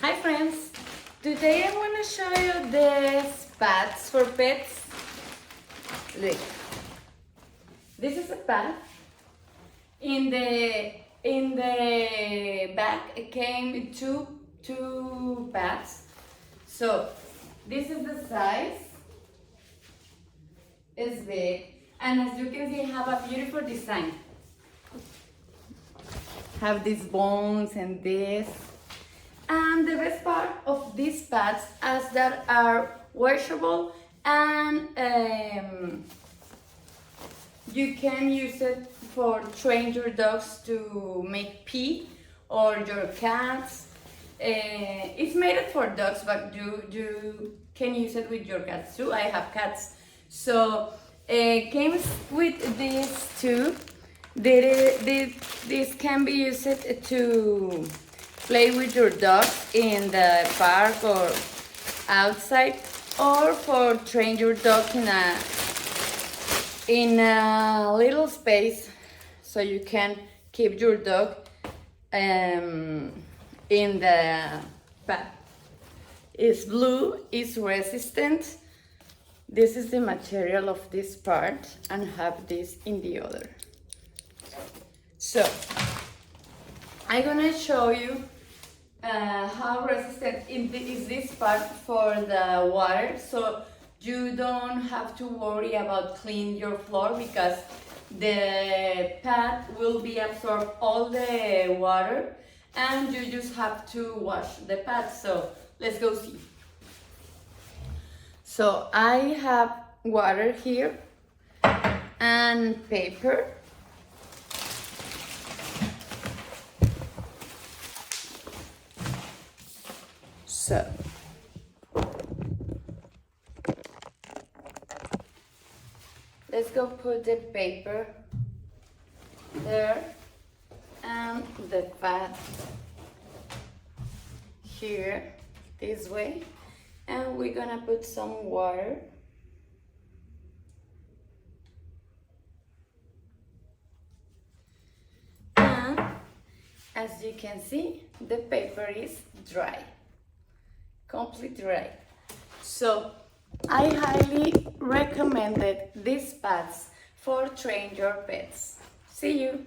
Hi friends, today I want to show you these pads for pets. Look, this is a pad. In the back it came two pads. So this is the size. It's big, and as you can see, have a beautiful design. Have these bones and this. And the best part of these pads is that are washable, and you can use it for train your dogs to make pee, or your cats. It's made for dogs, but you can use it with your cats too. I have cats, so came with these two. This can be used to play with your dog in the park or outside, or for train your dog in a little space, so you can keep your dog in the pad. It's blue, it's resistant. This is the material of this part, and have this in the other. So I'm gonna show you how resistant is this part for the water, so you don't have to worry about cleaning your floor, because the pad will be absorb all the water, and you just have to wash the pad. So let's go see. So I have water here and paper. So let's go put the paper there and the pad here this way, and we're gonna put some water. And as you can see, the paper is dry. Completely dry. So I highly recommended these pads for train your pets. See you.